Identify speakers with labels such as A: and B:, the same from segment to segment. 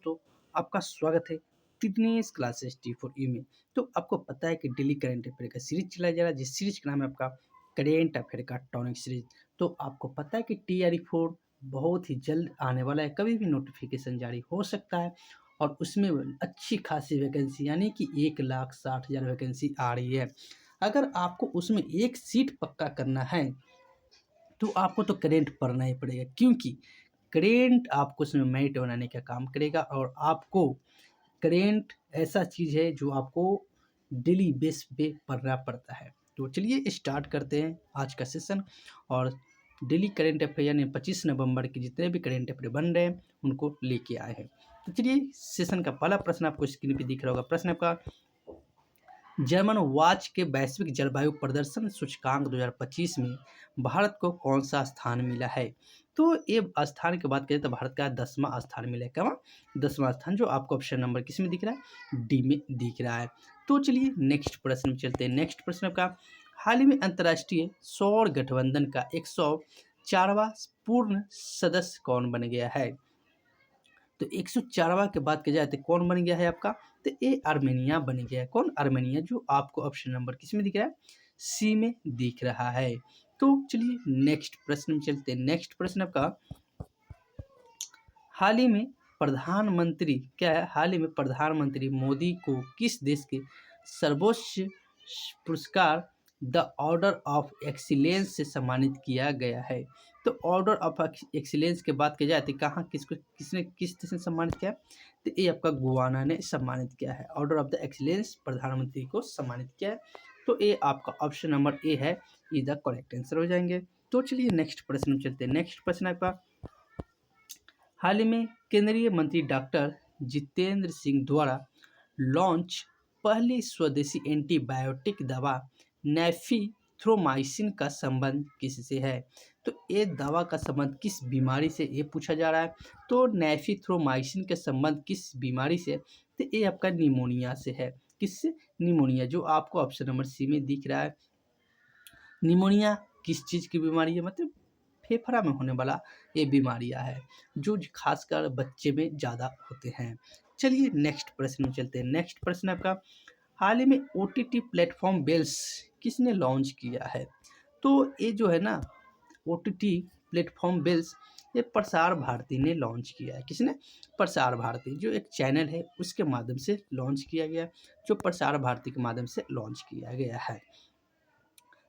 A: दोस्तों, आपका स्वागत है fitness classes T for you में। तो आपको पता है कि डेली करंट अफेयर का सीरीज चलाया जा रहा है, जिस सीरीज का नाम है आपका करेंट अफेयर का टॉनिक सीरीज। तो आपको पता है कि TRE 4 बहुत ही जल्द आने वाला है, कभी भी नोटिफिकेशन जारी हो सकता है और उसमें अच्छी खासी वैकेंसी यानी कि 1,60,000 वैकेंसी आ रही है। अगर आपको उसमें एक सीट पक्का करना है तो आपको तो करेंट पढ़ना ही पड़ेगा, क्योंकि करेंट आपको उसमें मेरिट बनाने का काम करेगा और आपको करेंट ऐसा चीज़ है जो आपको डेली बेस पे पढ़ना पड़ता है। तो चलिए स्टार्ट करते हैं आज का सेशन। और डेली करेंट अफेयर यानी 25 नवंबर के जितने भी करेंट अफेयर बन रहे हैं उनको लेके आए हैं। तो चलिए सेशन का पहला प्रश्न आपको स्क्रीन पे दिख रहा होगा। प्रश्न आपका, जर्मन वॉच के वैश्विक जलवायु प्रदर्शन सूचकांक 2025 में भारत को कौन सा स्थान मिला है? तो ये स्थान की बात करें तो भारत का 10वां स्थान मिला है। क्या? 10वां स्थान, जो आपको ऑप्शन नंबर किस में दिख रहा है? डी में दिख रहा है। तो चलिए नेक्स्ट प्रश्न में चलते हैं। नेक्स्ट प्रश्न का, हाल ही में अंतर्राष्ट्रीय सौर गठबंधन का 104वां पूर्ण सदस्य कौन बन गया है? तो 104वां के बात की जाए तो कौन बन गया है आपका? तो ये आर्मेनिया बन गया है। कौन? आर्मेनिया, जो आपको ऑप्शन नंबर किस में दिख रहा है? सी में दिख रहा है। तो चलिए नेक्स्ट प्रश्न में चलते हैं। नेक्स्ट प्रश्न आपका, हाल ही में प्रधानमंत्री क्या है? हाल ही में प्रधानमंत्री मोदी को किस देश के सर्वोच्च पुरस्कार द ऑर्डर ऑफ एक्सीलेंस से सम्मानित किया गया है? तो ऑर्डर ऑफ एक्सीलेंस के बात की जाए तो कहाँ किसने किस देश ने सम्मानित किया? तो ये आपका गुआना ने सम्मानित किया है। ऑर्डर ऑफ द एक्सीलेंस प्रधानमंत्री को सम्मानित किया है। तो ये आपका ऑप्शन नंबर ए है, ये द करेक्ट आंसर हो जाएंगे। तो चलिए नेक्स्ट प्रश्न में चलते हैं। नेक्स्ट प्रश्न आपका, हाल ही में केंद्रीय मंत्री डॉक्टर जितेंद्र सिंह द्वारा लॉन्च पहली स्वदेशी एंटीबायोटिक दवा नेफिथ्रोमाइसिन का संबंध किससे है? तो ये दवा का संबंध किस बीमारी से, ये पूछा जा रहा है। तो नेफिथ्रोमाइसिन का संबंध किस बीमारी से? तो ये आपका निमोनिया से है। किससे? निमोनिया, जो आपको ऑप्शन नंबर सी में दिख रहा है। निमोनिया किस चीज़ की बीमारी है? मतलब फेफड़ा में होने वाला ये बीमारियां है, जो खासकर बच्चे में ज़्यादा होते हैं। चलिए नेक्स्ट प्रश्न में चलते हैं। नेक्स्ट प्रश्न आपका, हाल ही में OTT प्लेटफॉर्म बेल्स किसने लॉन्च किया है? तो ये जो है ना, OTT प्लेटफॉर्म बेल्स, ये प्रसार भारती ने लॉन्च किया है। किसने? प्रसार भारती, जो एक चैनल है उसके माध्यम से लॉन्च किया गया, जो प्रसार भारती के माध्यम से लॉन्च किया गया है।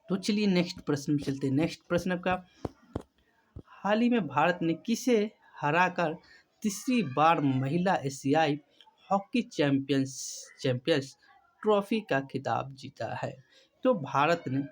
A: तो चलिए नेक्स्ट प्रश्न में चलते हैं। नेक्स्ट प्रश्न आपका, हाल ही में भारत ने किसे हराकर तीसरी बार महिला एशियाई हॉकी चैंपियंस ट्रॉफी का खिताब जीता है? तो भारत ने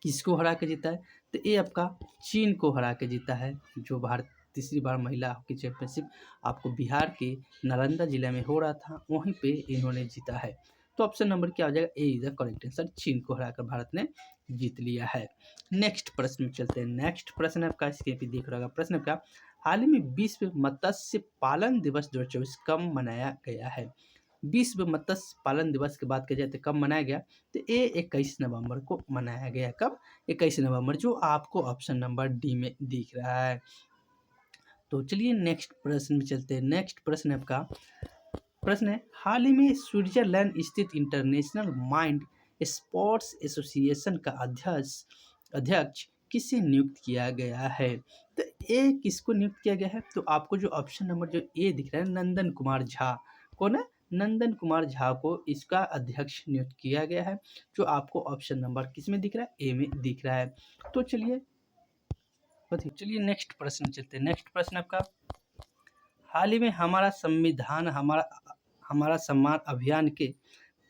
A: किसको हरा के जीता है? तो ये आपका चीन को हरा के जीता है। जो भारत तीसरी बार महिला हॉकी चैंपियनशिप आपको बिहार के नालंदा जिले में हो रहा था, वहीं पे इन्होंने जीता है। तो ऑप्शन नंबर क्या हो जाएगा? ए इज द करेक्ट आंसर। चीन को हराकर भारत ने जीत लिया है। नेक्स्ट प्रश्न में चलते हैं। नेक्स्ट प्रश्न आपका स्क्रीन पे दिख रहा होगा। प्रश्न आपका, हाल ही में विश्व मत्स्य पालन दिवस 2024 कब मनाया गया है? विश्व मत्स्य पालन दिवस की बात की जाए तो कब मनाया गया? तो ये 21 नवंबर को मनाया गया। कब? 21 नवंबर, जो आपको ऑप्शन नंबर डी में दिख रहा है। तो चलिए नेक्स्ट प्रश्न में चलते हैं। नेक्स्ट प्रश्न आपका प्रश्न है, हाल ही में स्विट्जरलैंड स्थित इंटरनेशनल माइंड स्पोर्ट्स एसोसिएशन का अध्यक्ष किसे नियुक्त किया गया है? तो ये किसको नियुक्त किया गया है? तो आपको जो ऑप्शन नंबर जो ए दिख रहा है, नंदन कुमार झा। कौन है? नंदन कुमार झा को इसका अध्यक्ष नियुक्त किया गया है, जो आपको ऑप्शन नंबर किस में दिख रहा है? ए में दिख रहा है। तो चलिए नेक्स्ट प्रश्न चलते हैं। नेक्स्ट प्रश्न आपका, हाल ही में हमारा संविधान हमारा हमारा सम्मान अभियान के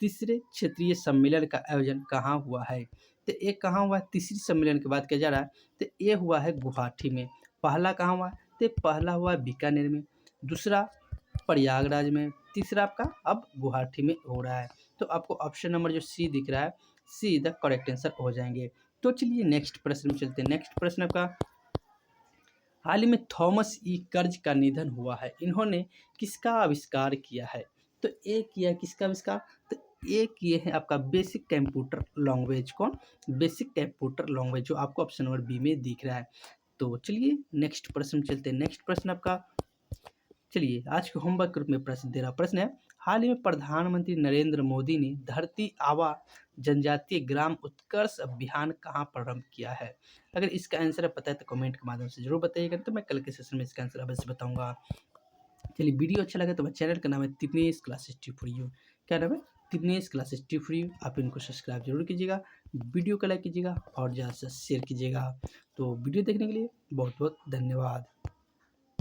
A: तीसरे क्षेत्रीय सम्मेलन का आयोजन कहाँ हुआ है? तो ये कहाँ हुआ है? तीसरी सम्मेलन की बात किया जा रहा है तो ये हुआ है गुवाहाटी में। पहला कहाँ हुआ है? तो पहला हुआ है बीकानेर में, दूसरा प्रयागराज में, तीसरा आपका अब गुवाहाटी में हो रहा है। तो आपको ऑप्शन नंबर जो सी दिख रहा है, सी द करेक्ट आंसर हो जाएंगे। तो चलिए नेक्स्ट प्रश्न में चलते हैं। नेक्स्ट प्रश्न आपका, हाल ही में थॉमस ई कर्ज का निधन हुआ है, इन्होंने किसका आविष्कार किया है? तो ये किया किसका आविष्कार? तो ये किए हैं आपका बेसिक कंप्यूटर लैंग्वेज। कौन? बेसिक कंप्यूटर लैंग्वेज, जो आपको ऑप्शन नंबर बी में दिख रहा है। तो चलिए नेक्स्ट प्रश्न में चलते हैं। नेक्स्ट प्रश्न आपका, चलिए आज के होमवर्क ग्रुप में प्रश्न दे रहा प्रश्न है, हाल ही में प्रधानमंत्री नरेंद्र मोदी ने धरती आबा जनजातीय ग्राम उत्कर्ष अभियान कहाँ प्रारंभ किया है? अगर इसका आंसर पता है तो कमेंट के माध्यम से जरूर बताइएगा, तो मैं कल के सेशन में इसका आंसर अवश्य बताऊंगा। चलिए वीडियो अच्छा लगे तो मेरे चैनल का नाम है तिपनेश क्लासेस टी फॉर यू। क्या नाम है? तिपनेश क्लासेस टी फॉर यू। आप इनको सब्सक्राइब जरूर कीजिएगा, वीडियो को लाइक कीजिएगा और ज़्यादा से शेयर कीजिएगा। तो वीडियो देखने के लिए बहुत बहुत धन्यवाद।